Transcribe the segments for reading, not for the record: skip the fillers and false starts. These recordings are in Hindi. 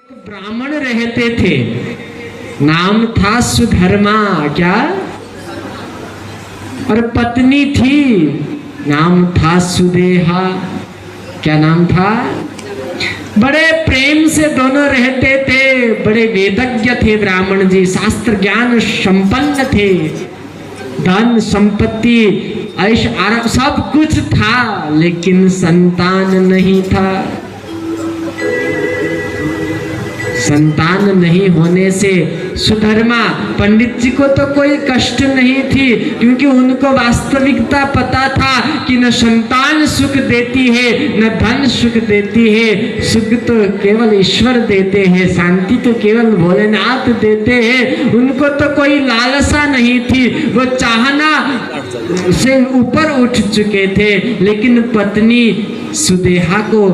ब्राह्मण रहते थे, नाम था सुधर्मा। क्या? और पत्नी थी, नाम था सुदेहा। क्या नाम था? बड़े प्रेम से दोनों रहते थे। बड़े वेदज्ञ थे ब्राह्मण जी, शास्त्र ज्ञान संपन्न थे, धन संपत्ति ऐश आराम सब कुछ था, लेकिन संतान नहीं था। संतान नहीं होने से सुधर्मा पंडित जी को तो कोई कष्ट नहीं थी, क्योंकि उनको वास्तविकता पता था कि न संतान सुख देती है, न धन सुख देती है। सुख तो केवल ईश्वर देते हैं, शांति तो केवल भोलेनाथ देते हैं। उनको तो कोई लालसा नहीं थी, वो चाहना से ऊपर उठ चुके थे। लेकिन पत्नी सुदेहा को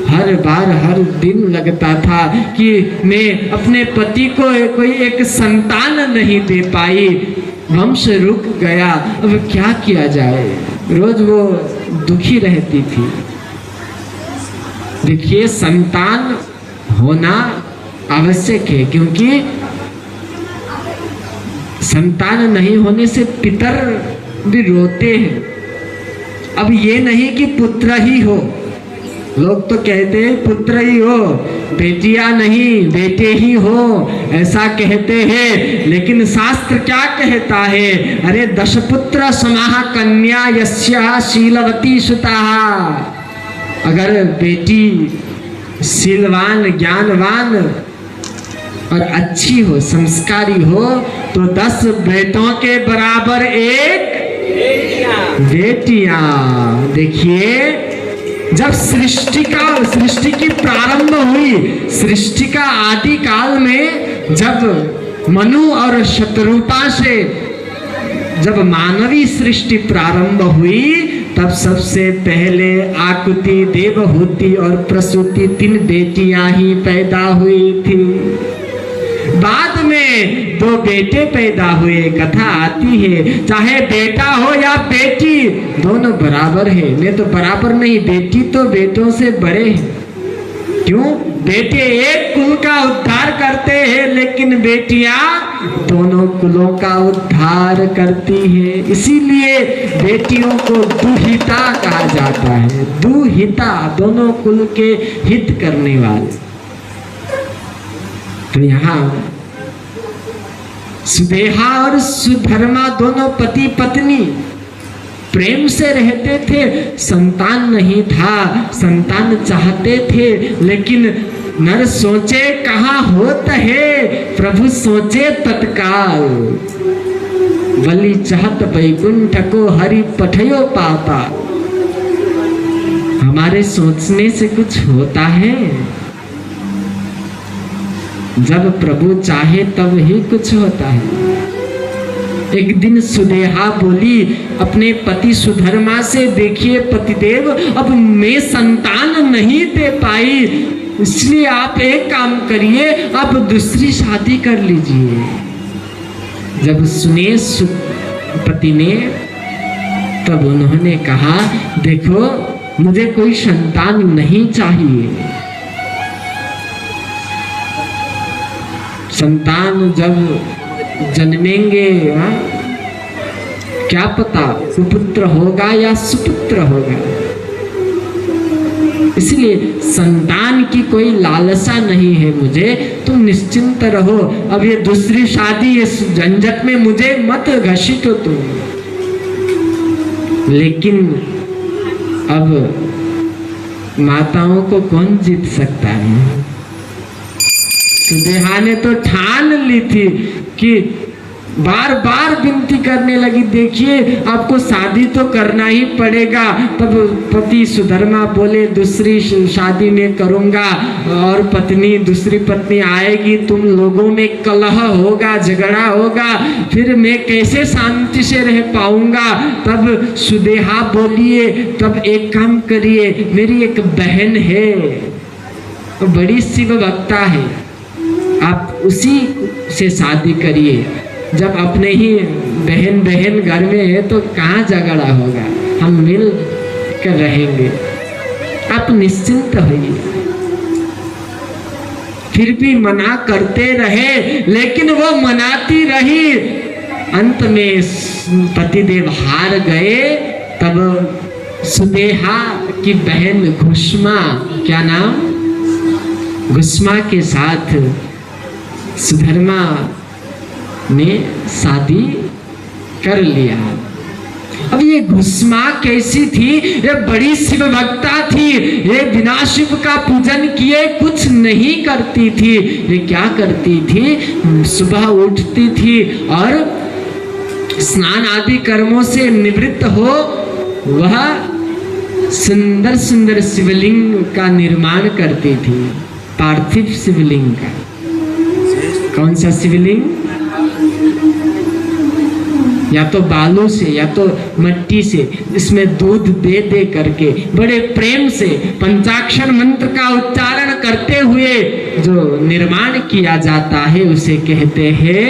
हर बार हर दिन लगता था कि मैं अपने पति को कोई एक संतान नहीं दे पाई, वंश रुक गया, अब क्या किया जाए। रोज वो दुखी रहती थी। देखिए, संतान होना आवश्यक है, क्योंकि संतान नहीं होने से पितर भी रोते हैं। अब ये नहीं कि पुत्र ही हो, लोग तो कहते हैं पुत्र ही हो, बेटियां नहीं बेटे ही हो, ऐसा कहते हैं। लेकिन शास्त्र क्या कहता है? अरे 10 पुत्र समाह कन्या यस्या शीलवती सुता। अगर बेटी शीलवान ज्ञानवान और अच्छी हो, संस्कारी हो, तो 10 बेटों के बराबर एक बेटियां। देखिए, जब सृष्टि की प्रारंभ हुई, सृष्टि का आदि काल में जब मनु और शतरूपा से जब मानवी सृष्टि प्रारंभ हुई, तब सबसे पहले आकुति, देवहूति और प्रसूति 3 बेटियां ही पैदा हुई थी। बाद में 2 बेटे पैदा हुए। कथा आती है, चाहे बेटा हो या बेटी, दोनों बराबर है। नहीं तो बराबर नहीं, बेटी तो बेटों से बड़े हैं। क्यों? बेटे एक कुल का उद्धार करते हैं, लेकिन बेटियां दोनों कुलों का उद्धार करती हैं। इसीलिए बेटियों को दुहिता कहा जाता है। दुहिता, दोनों कुल के हित करने वाले। तो यहाँ सुदेहा और सुधर्मा दोनों पति पत्नी प्रेम से रहते थे। संतान नहीं था, संतान चाहते थे, लेकिन नर सोचे कहाँ होत है, प्रभु सोचे तत्काल। बलि चाहत वैकुंठ को हरि पठयो पाता। हमारे सोचने से कुछ होता है? जब प्रभु चाहे तब ही कुछ होता है। एक दिन सुदेहा बोली अपने पति सुधर्मा से, देखिए पतिदेव, अब मैं संतान नहीं दे पाई, इसलिए आप एक काम करिए, आप दूसरी शादी कर लीजिए। जब सुने पति ने, तब उन्होंने कहा, देखो मुझे कोई संतान नहीं चाहिए। संतान जब जन्मेंगे, क्या पता कुपुत्र होगा या सुपुत्र होगा। इसलिए संतान की कोई लालसा नहीं है मुझे, तुम निश्चिंत रहो। अब ये दूसरी शादी, इस झंझट में मुझे मत घसीट हो तुम। लेकिन अब माताओं को कौन जीत सकता है? सुदेहा ने तो ठान ली थी कि बार बार विनती करने लगी, देखिए आपको शादी तो करना ही पड़ेगा। तब पति सुधर्मा बोले, दूसरी शादी में करूंगा, और पत्नी दूसरी पत्नी आएगी, तुम लोगों में कलह होगा, झगड़ा होगा, फिर मैं कैसे शांति से रह पाऊंगा। तब सुदेहा बोलिए, तब एक काम करिए, मेरी एक बहन है, बड़ी शिव भक्ता है, आप उसी से शादी करिए। जब अपने ही बहन घर में है तो कहाँ झगड़ा होगा, हम मिल कर रहेंगे, आप निश्चिंत होइए। फिर भी मना करते रहे, लेकिन वो मनाती रही। अंत में पतिदेव हार गए। तब सुदेहा की बहन घुष्मा, क्या नाम, घुष्मा के साथ सुधर्मा ने शादी कर लिया। अब ये घुष्मा कैसी थी? ये बड़ी शिव भक्ता थी। ये बिना शिव का पूजन किए कुछ नहीं करती थी। ये क्या करती थी? सुबह उठती थी और स्नान आदि कर्मों से निवृत्त हो वह सुंदर सुंदर शिवलिंग का निर्माण करती थी, पार्थिव शिवलिंग का। कौन सा शिवलिंग? या तो बालू से या तो मिट्टी से, इसमें दूध दे दे करके बड़े प्रेम से पंचाक्षर मंत्र का उच्चारण करते हुए जो निर्माण किया जाता है उसे कहते हैं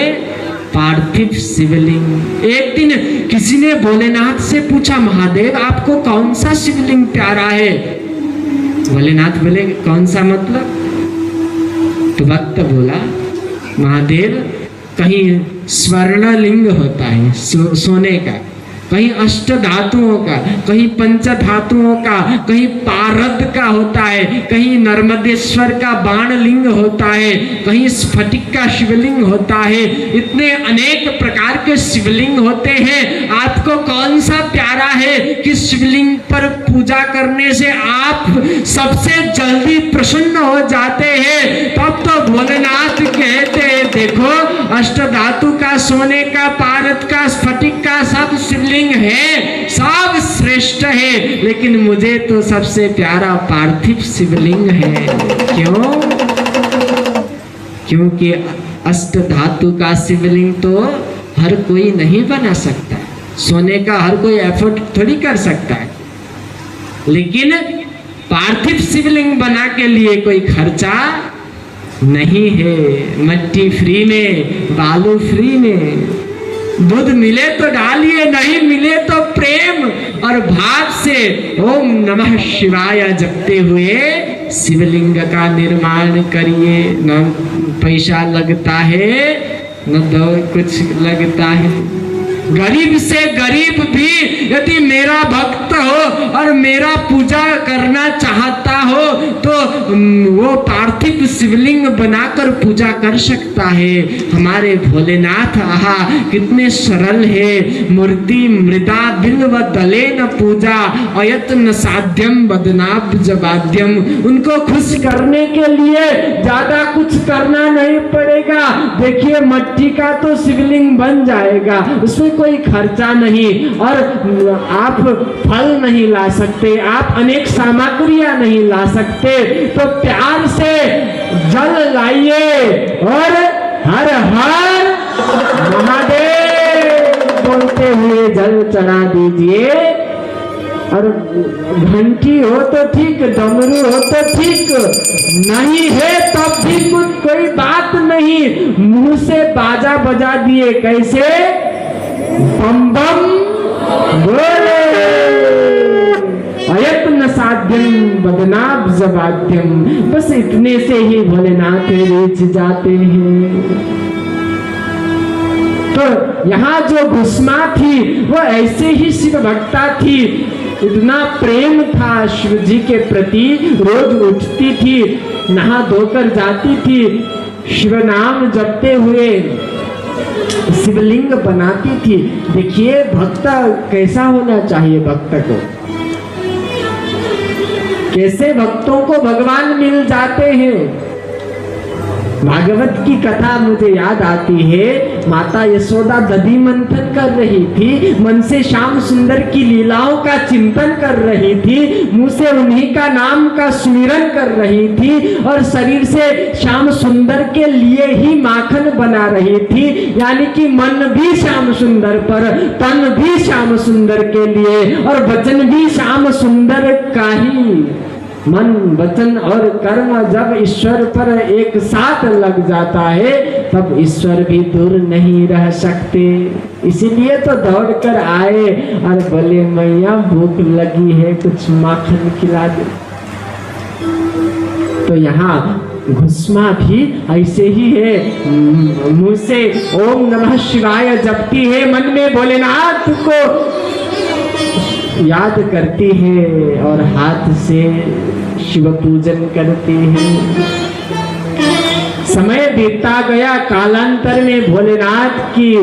पार्थिव शिवलिंग। एक दिन किसी ने भोलेनाथ से पूछा, महादेव आपको कौन सा शिवलिंग प्यारा है? भोलेनाथ बोले कौन सा मतलब? तो भक्त बोला, महादेव कहीं स्वर्णलिंग होता है सोने का, कहीं अष्ट धातुओं का, कहीं पंच धातुओं का, कहीं पारद का होता है, कहीं नर्मदेश्वर का बाण लिंग होता है, कहीं स्फटिक का शिवलिंग होता है। इतने अनेक प्रकार के शिवलिंग होते हैं, आपको कौन सा प्यारा है कि शिवलिंग पर पूजा करने से आप सबसे जल्दी प्रसन्न हो जाते हैं? तब तो भोलेनाथ कहते हैं देखो अष्ट धातु का, सोने का, पारद का, स्फटिक का सब शिवलिंग है, सब श्रेष्ठ है, लेकिन मुझे तो सबसे प्यारा पार्थिव शिवलिंग है। क्यों? क्योंकि अष्ट धातु का शिवलिंग तो हर कोई नहीं बना सकता, सोने का हर कोई एफर्ट थोड़ी कर सकता है, लेकिन पार्थिव शिवलिंग बना के लिए कोई खर्चा नहीं है। मिट्टी फ्री में, बालू फ्री में, दूध मिले तो डालिए, नहीं मिले तो प्रेम और भाव से ओम नमः शिवाय जपते हुए शिवलिंग का निर्माण करिए। न पैसा लगता है न तो कुछ लगता है। गरीब से गरीब भी यदि मेरा भक्त हो और मेरा पूजा करना चाहता हो तो वो पार्थिव शिवलिंग बनाकर पूजा कर सकता है। हमारे भोलेनाथ आहा कितने सरल है। मूर्ति मृदा बिल्व दलेन पूजा अयत्न साध्यम बदनाब्ज वाद्यम। उनको खुश करने के लिए ज्यादा कुछ करना नहीं पड़ेगा। देखिए मिट्टी का तो शिवलिंग बन जाएगा, उसमें कोई खर्चा नहीं, और आप फल नहीं ला सकते, आप अनेक सामग्रियां नहीं ला सकते, तो प्यार से जल लाइए और हर हर महादेव बोलते हुए जल चढ़ा दीजिए। और घंटी हो तो ठीक, डमरू हो तो ठीक, नहीं है तब भी कोई बात नहीं, मुंह से बाजा बजा दिए, कैसे? बम बम बोले अयत्न साध्यम बदनाब्ज वाद्यम। बस इतने से ही भोलेनाथ रीझ जाते हैं। तो यहाँ जो घुष्मा थी वो ऐसे ही शिव भक्ता थी, इतना प्रेम था शिव जी के प्रति। रोज उठती थी, नहा धोकर जाती थी, शिव नाम जपते हुए शिवलिंग बनाती थी। देखिए भक्त कैसा होना चाहिए, भक्त को कैसे भक्तों को भगवान मिल जाते हैं। भागवत की कथा मुझे याद आती है। माता यशोदा दधि मंथन कर रही थी, मन से श्याम सुंदर की लीलाओं का चिंतन कर रही थी, मुंह से उन्हीं का नाम का सुमिरन कर रही थी, और शरीर से श्याम सुंदर के लिए ही माखन बना रही थी। यानी कि मन भी श्याम सुंदर पर, तन भी श्याम सुंदर के लिए, और वचन भी श्याम सुंदर का ही। मन वचन और कर्म जब ईश्वर पर एक साथ लग जाता है तब ईश्वर भी दूर नहीं रह सकते। इसीलिए तो दौड़ कर आए और बोले मैया भूख लगी है, कुछ माखन खिला दे। तो यहाँ घुस्मा भी ऐसे ही है, मुंह से ओम नमः शिवाय जपती है, मन में भोलेनाथ को याद करती है और हाथ से शिव पूजन करती है। समय बीतता गया, कालांतर में भोलेनाथ की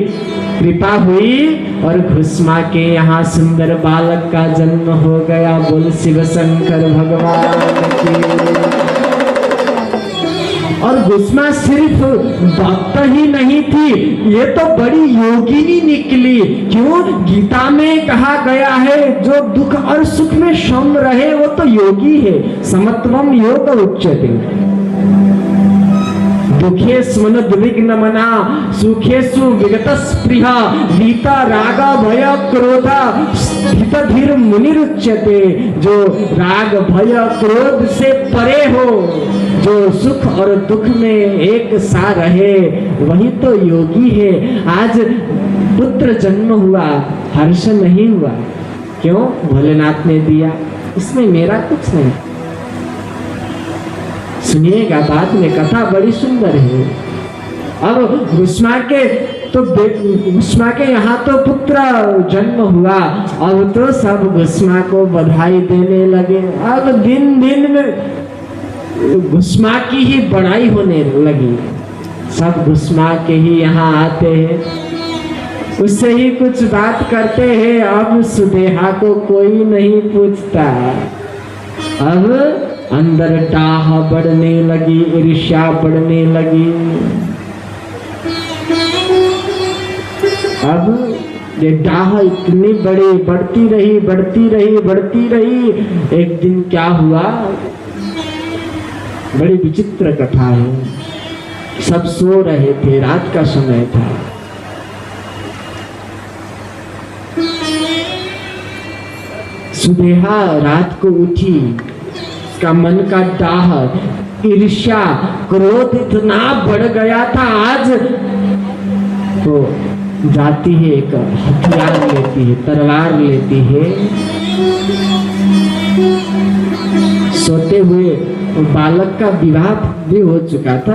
कृपा हुई और घुस्मा के यहाँ सुंदर बालक का जन्म हो गया। बोल शिव शंकर भगवान की। और घुस्मा सिर्फ भक्त ही नहीं थी, ये तो बड़ी योगिनी निकली। क्यों? गीता में कहा गया है जो दुख और सुख में सम रहे वो तो योगी है। समत्वम योग उच्यते। दुखेषु मनुद्विग्नमना सुखेषु विगतस्पृहा वीता राग भय क्रोध स्थितधीर मुनिरुच्यते। जो राग भय क्रोध से परे हो, जो सुख और दुख में एक सा रहे, वही तो योगी है। आज पुत्र जन्म हुआ, हर्ष नहीं हुआ। क्यों? भोलेनाथ ने दिया, इसमें मेरा कुछ नहीं। सुनिएगा, बाद में कथा बड़ी सुंदर है। अब घुस्मा के यहाँ तो पुत्र जन्म हुआ। अब तो सब घुस्मा को बधाई देने लगे। अब दिन दिन में घुस्मा की ही बड़ाई होने लगी। सब घुस्मा के ही यहाँ आते हैं, उससे ही कुछ बात करते हैं। अब सुदेहा को कोई नहीं पूछता। अब अंदर डाह बढ़ने लगी, ईर्ष्या बढ़ने लगी। अब ये डाह इतनी बड़ी बढ़ती रही। एक दिन क्या हुआ, बड़ी विचित्र कथा है। सब सो रहे थे, रात का समय था। सुदेहा रात को उठी, का मन का डाह, ईर्ष्या, क्रोध इतना बढ़ गया था। आज तो जाती है, एक हथियार लेती है, तलवार लेती है। सोते हुए बालक का विवाह भी हो चुका था,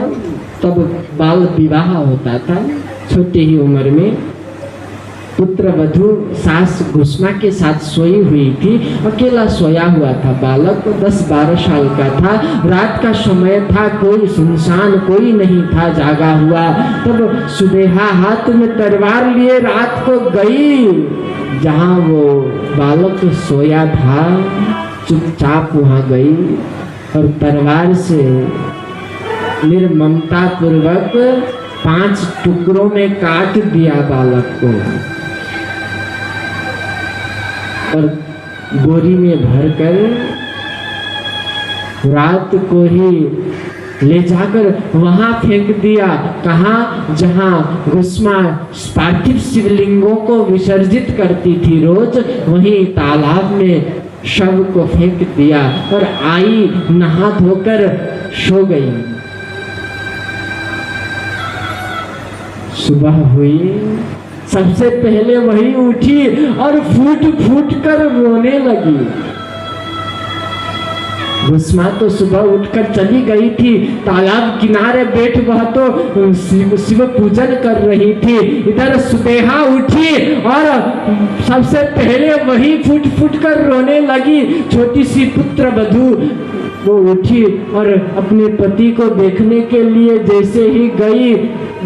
तब बाल विवाह होता था छोटी ही उम्र में। पुत्र वधू सास घुस्मा के साथ सोई हुई थी। अकेला सोया हुआ था बालक, 10-12 साल का था। रात का समय था, कोई सुनसान, कोई नहीं था जागा हुआ। तब सुदेहा हाथ में तलवार लिए रात को गई जहां वो बालक सोया था। चुपचाप वहां गई और तलवार से निर्ममता पूर्वक 5 टुकड़ों में काट दिया बालक को और बोरी में भरकर रात को ही ले जाकर वहां फेंक दिया। कहाँ? जहां घुस्मा पार्थिव शिवलिंगों को विसर्जित करती थी रोज, वहीं तालाब में शव को फेंक दिया और आई, नहा धोकर सो गई। सुबह हुई, सबसे पहले वही उठी और फूट फूट कर रोने लगी। घुस्मा तो सुबह उठकर चली गई थी, तालाब किनारे बैठ वह तो शिव पूजन कर रही थी। इधर सुदेहा उठी और सबसे पहले वही फूट फूट कर रोने लगी। छोटी सी पुत्र वधू वो उठी और अपने पति को देखने के लिए जैसे ही गई,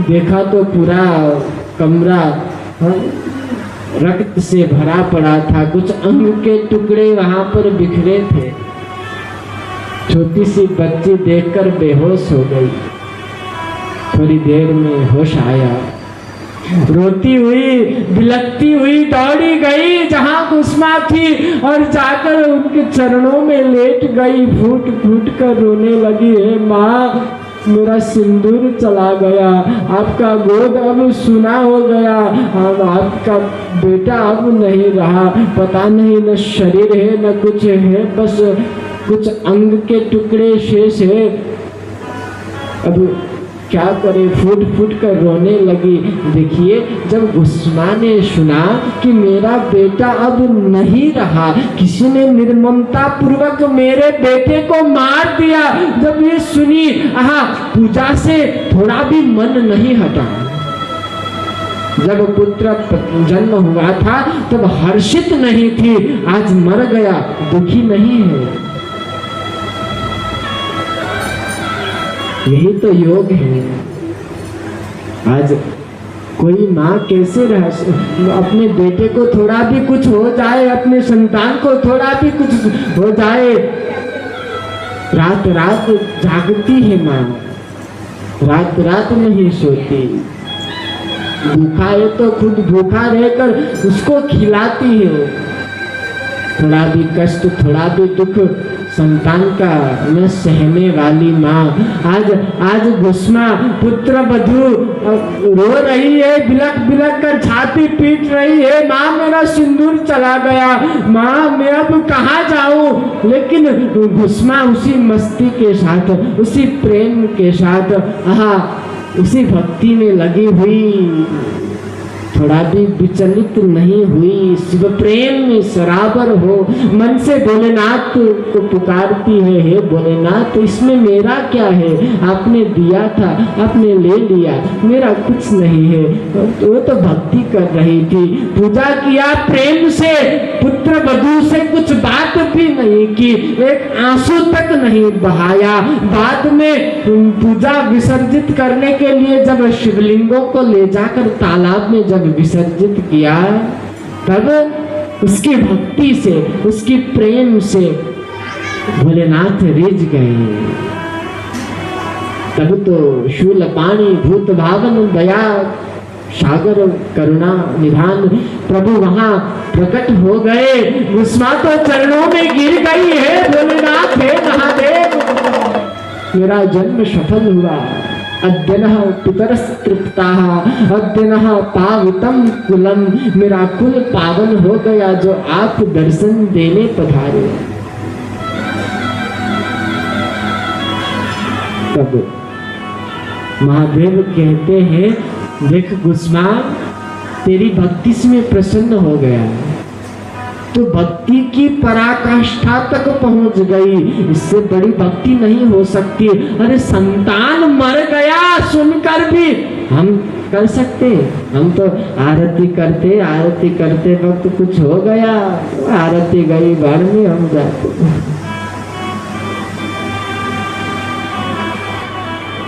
देखा तो पूरा कमरा रक्त से भरा पड़ा था। कुछ अंग के टुकड़े वहां पर बिखरे थे। छोटी सी बच्ची देखकर बेहोश हो गई। थोड़ी देर में होश आया, रोती हुई बिलखती हुई दौड़ी गई जहां घुस्मा थी और जाकर उनके चरणों में लेट गई। फूट फूट कर रोने लगी, हे माँ, मेरा सिंदूर चला गया, आपका गोद अब सुना हो गया, अब आपका बेटा अब नहीं रहा। पता नहीं न शरीर है न कुछ है, बस कुछ अंग के टुकड़े शेष है। अब क्या करे, फूट फूट कर रोने लगी। देखिए, जब गुस्मा ने सुना कि मेरा बेटा अब नहीं रहा, किसी ने निर्ममता पूर्वक मेरे बेटे को मार दिया, जब ये सुनी पूजा से थोड़ा भी मन नहीं हटा। जब पुत्र जन्म हुआ था तब हर्षित नहीं थी, आज मर गया दुखी नहीं है। यही तो योग है। आज कोई माँ कैसे रह, अपने बेटे को थोड़ा भी कुछ हो जाए, अपने संतान को थोड़ा भी कुछ हो जाए, रात रात जागती है माँ, रात रात नहीं सोती। भूखा है तो खुद भूखा रहकर उसको खिलाती है। थोड़ा भी कष्ट, थोड़ा भी दुख संतान का न सहने वाली माँ। आज गुस्मा पुत्र वधू रो रही है, बिलक बिलक कर छाती पीट रही है, माँ मेरा सिंदूर चला गया, माँ मैं अब कहाँ जाऊँ। लेकिन गुस्मा उसी मस्ती के साथ, उसी प्रेम के साथ, उसी भक्ति में लगी हुई, थोड़ा भी विचलित नहीं हुई, शिव प्रेम में सराबर हो, मन से भोलेनाथ को पुकारती है, हे भोलेनाथ इसमें मेरा क्या है, आपने दिया था, आपने ले लिया, मेरा कुछ नहीं है। वो तो भक्ति कर रही थी, पूजा किया प्रेम से, पुत्र वधू से कुछ बात भी नहीं की, एक आंसू तक नहीं बहाया। बाद में पूजा विसर्जित करने के लिए जब शिवलिंगों को ले जाकर तालाब में जब विसर्जित किया, तब उसकी भक्ति से, उसकी प्रेम से भोलेनाथ रिझ गए। तब तो शूलपाणी भूत भावन दया सागर करुणा निधान प्रभु वहां प्रकट हो गए। गुस्मा तो चरणों में गिर गई है, भोलेनाथ हे महादेव मेरा जन्म सफल हुआ। अद्यनः पितरस्तृप्ताः अद्यनः पावितं कुलम, मेरा कुल पावन हो गया जो आप दर्शन देने पधारे। तब महादेव कहते हैं, देख गुस्मा तेरी भक्ति से मैं प्रसन्न हो गया, तो भक्ति की पराकाष्ठा तक पहुंच गई, इससे बड़ी भक्ति नहीं हो सकती। अरे संतान मर गया सुनकर भी हम कर सकते, हम तो आरती करते वक्त कुछ हो गया, आरती गई बाढ़ में, हम जाते।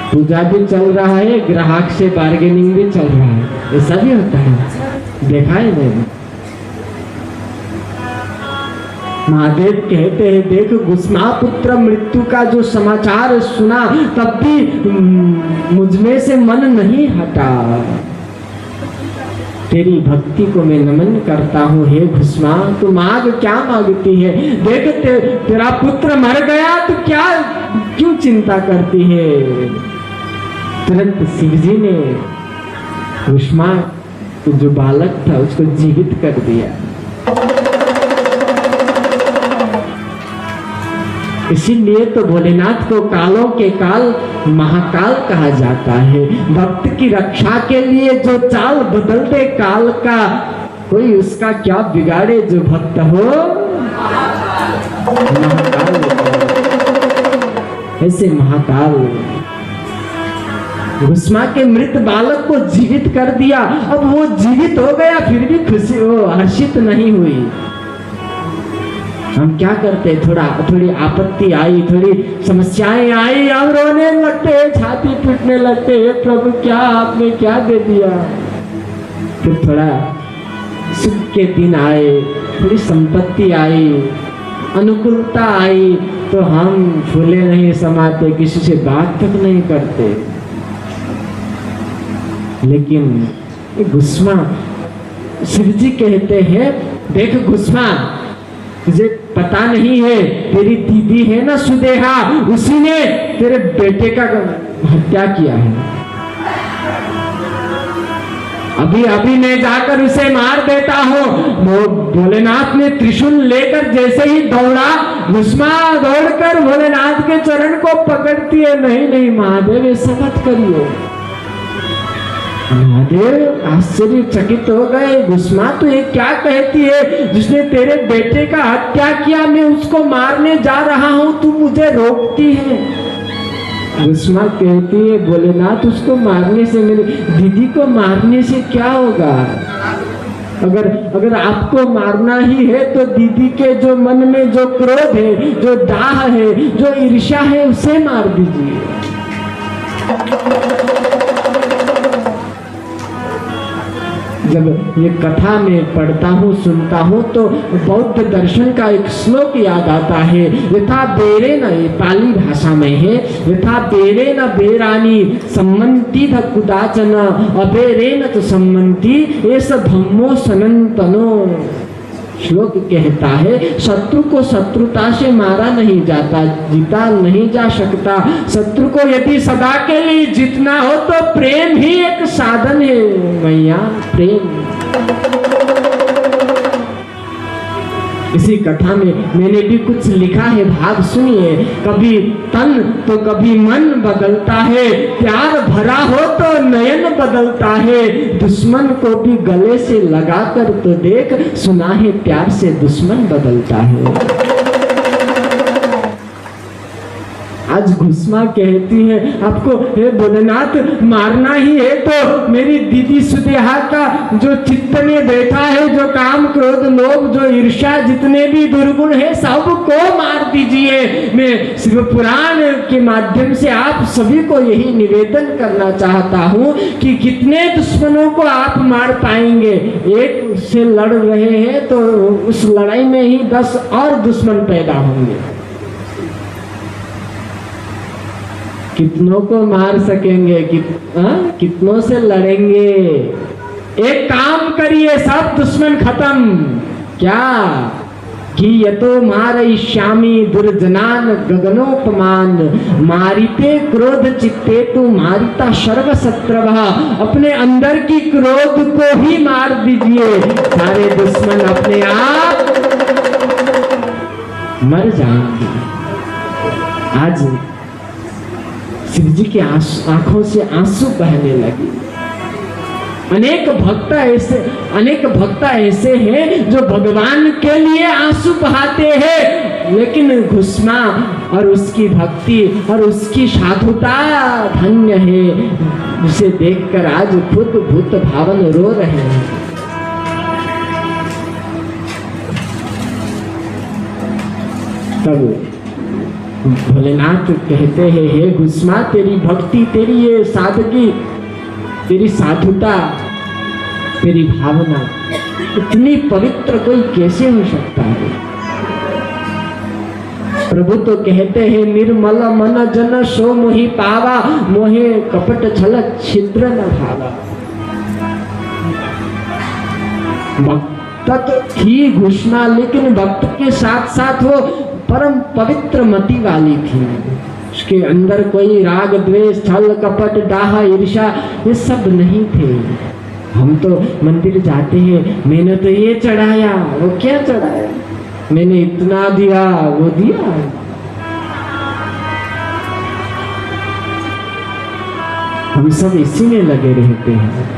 पूजा भी चल रहा है, ग्राहक से बार्गेनिंग भी चल रहा है, ऐसा भी होता है, देखा है मैंने। महादेव कहते हैं, देख गुस्मा पुत्र मृत्यु का जो समाचार सुना, तब भी मुझमें से मन नहीं हटा। तेरी भक्ति को मैं नमन करता हूँ, हे गुस्मा तू मांग क्या मांगती है। देख तेरा पुत्र मर गया तो क्या, क्यों चिंता करती है। तुरंत शिवजी ने गुस्मा जो बालक था उसको जीवित कर दिया। इसीलिए तो भोलेनाथ को कालों के काल महाकाल कहा जाता है। भक्त की रक्षा के लिए जो चाल बदल दे काल का, कोई उसका क्या बिगाड़े, जो भक्त हो महाकाल। ऐसे महाकाल गुस्मा के मृत बालक को जीवित कर दिया। अब वो जीवित हो गया, फिर भी खुशी हो, हर्षित नहीं हुई। हम क्या करते, थोड़ी आपत्ति आई, थोड़ी समस्याएं आई, हम रोने लगते हैं, छाती पीटने लगते हैं, प्रभु क्या आपने क्या दे दिया। फिर थोड़ा सुख के दिन आए, थोड़ी संपत्ति आई, अनुकूलता आई, तो हम फूले नहीं समाते, किसी से बात तक नहीं करते। लेकिन गुस्मा, शिवजी कहते हैं, देख गुस्मा तुझे पता नहीं है, तेरी दीदी है ना सुदेहा, उसी ने तेरे बेटे का हत्या किया है। अभी अभी मैं जाकर उसे मार देता हूँ। वो भोलेनाथ ने त्रिशूल लेकर जैसे ही दौड़ा, भस्मा दौड़कर भोलेनाथ के चरण को पकड़ती है। नहीं नहीं महादेव, ऐसा मत करियो। महादेव आश्चर्यचकित हो गए। भस्मा तो ये क्या कहती है, जिसने तेरे बेटे का हत्या किया, मैं उसको मारने जा रहा हूँ, तू मुझे रोकती है। भस्मा कहती है भोलेनाथ, उसको मारने से, मेरी दीदी को मारने से क्या होगा? अगर आपको मारना ही है तो दीदी के जो मन में जो क्रोध है, जो दाह है, जो ईर्ष्या है, उसे मार दीजिए। जब ये कथा में पढ़ता हूँ, सुनता हूँ, तो बौद्ध दर्शन का एक श्लोक याद आता है। यथा बेरेन, ये पाली भाषा में है, यथा बेरेन बेरानी सम्मन्ति ध कुदाचन अबेरेन तो सम्मन्ति एस धम्मो सनंतनो। श्लोक कहता है, शत्रु को शत्रुता से मारा नहीं जाता, जीता नहीं जा सकता। शत्रु को यदि सदा के लिए जीतना हो तो प्रेम ही एक साधन है भैया, प्रेम। इसी कथा में मैंने भी कुछ लिखा है, भाग सुनिए। कभी तन तो कभी मन बदलता है, प्यार भरा हो तो नयन बदलता है। दुश्मन को भी गले से लगाकर तो देख, सुना है प्यार से दुश्मन बदलता है। आज घुस्मा कहती है आपको, हे भोलेनाथ मारना ही है तो मेरी दीदी सुदेहा का जो चित्त में बैठा है, जो काम क्रोध लोभ जो ईर्ष्या जितने भी दुर्गुण है, सबको मार दीजिए। मैं शिव पुराण के माध्यम से आप सभी को यही निवेदन करना चाहता हूँ कि कितने दुश्मनों को आप मार पाएंगे। एक से लड़ रहे हैं तो उस लड़ाई में ही 10 और दुश्मन पैदा होंगे। कितनों को मार सकेंगे, कितनों से लड़ेंगे? एक काम करिए, सब दुश्मन खत्म। क्या कि यतो मारयिष्यामि दुर्जनान गगनोपमान, मारिते क्रोध चित्ते तु मारिता सर्व शत्रवः। अपने अंदर की क्रोध को ही मार दीजिए, सारे दुश्मन अपने आप मर जाएंगे। आज शिव जी की आंखों से आंसू बहने लगे। अनेक भक्त ऐसे हैं जो भगवान के लिए आंसू बहाते हैं, लेकिन घुस्मा और उसकी भक्ति और उसकी साधुता धन्य है, जिसे देखकर आज खुद भूत भावन रो रहे हैं। तब भोलेनाथ कहते हैं, हे घुस्मा, तेरी भक्ति, तेरी ये सादगी, तेरी साधुता, तेरी भावना इतनी पवित्र कोई कैसे हो सकता है? प्रभु तो कहते हैं, निर्मल मन जन सो मोहि पावा, मोहे कपट छल छिद्र न भावा। भक्त तो थी घुस्मा, लेकिन भक्त के साथ साथ वो परम पवित्र मति वाली थी। उसके अंदर कोई राग द्वेष छल कपट डाह ईर्ष्या ये सब नहीं थे। हम तो मंदिर जाते हैं, मैंने तो ये चढ़ाया, वो क्या चढ़ाया, मैंने इतना दिया, वो दिया। हम सब इसी में लगे रहते हैं।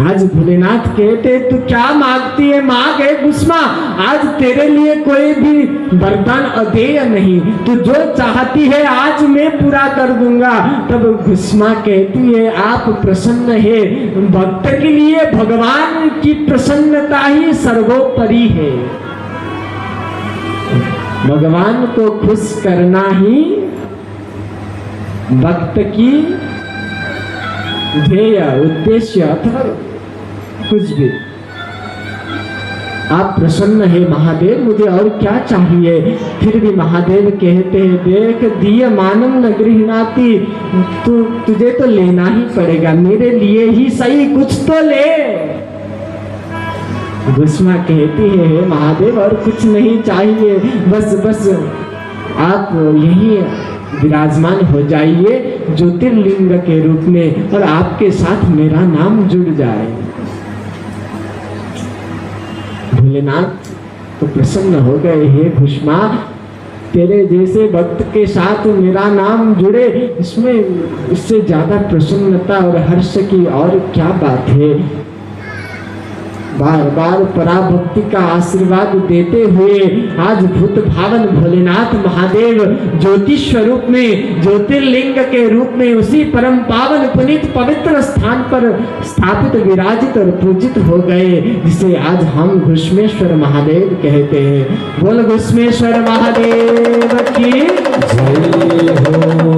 आज भोलेनाथ कहते, तू क्या मांगती है मांग, है घुस्मा, आज तेरे लिए कोई भी वरदान अधेय नहीं, तू जो चाहती है आज मैं पूरा कर दूंगा। तब घुस्मा कहती है, आप प्रसन्न है, भक्त के लिए भगवान की प्रसन्नता ही सर्वोपरि है। भगवान को खुश करना ही भक्त की ध्येय उद्देश्य अथवा कुछ भी। आप प्रसन्न है महादेव, मुझे और क्या चाहिए? फिर भी महादेव कहते हैं, देख दिय मानम न गृह्णाति, तुझे तो लेना ही पड़ेगा, मेरे लिए ही सही कुछ तो ले। घुस्मा कहती है, महादेव और कुछ नहीं चाहिए, बस आप यही विराजमान हो जाइए ज्योतिर्लिंग के रूप में और आपके साथ मेरा नाम जुड़ जाए। भोलेनाथ तो प्रसन्न हो गए, हे भुष्मा तेरे जैसे भक्त के साथ मेरा नाम जुड़े, इसमें इससे ज्यादा प्रसन्नता और हर्ष की और क्या बात है। बार बार पराभक्ति का आशीर्वाद देते हुए आज भूत भावन भोलेनाथ महादेव ज्योति स्वरूप में ज्योतिर्लिंग के रूप में उसी परम पावन पुनीत पवित्र स्थान पर स्थापित विराजित और पूजित हो गए, जिसे आज हम घुष्मेश्वर महादेव कहते हैं। बोल घुष्मेश्वर महादेव की जय हो।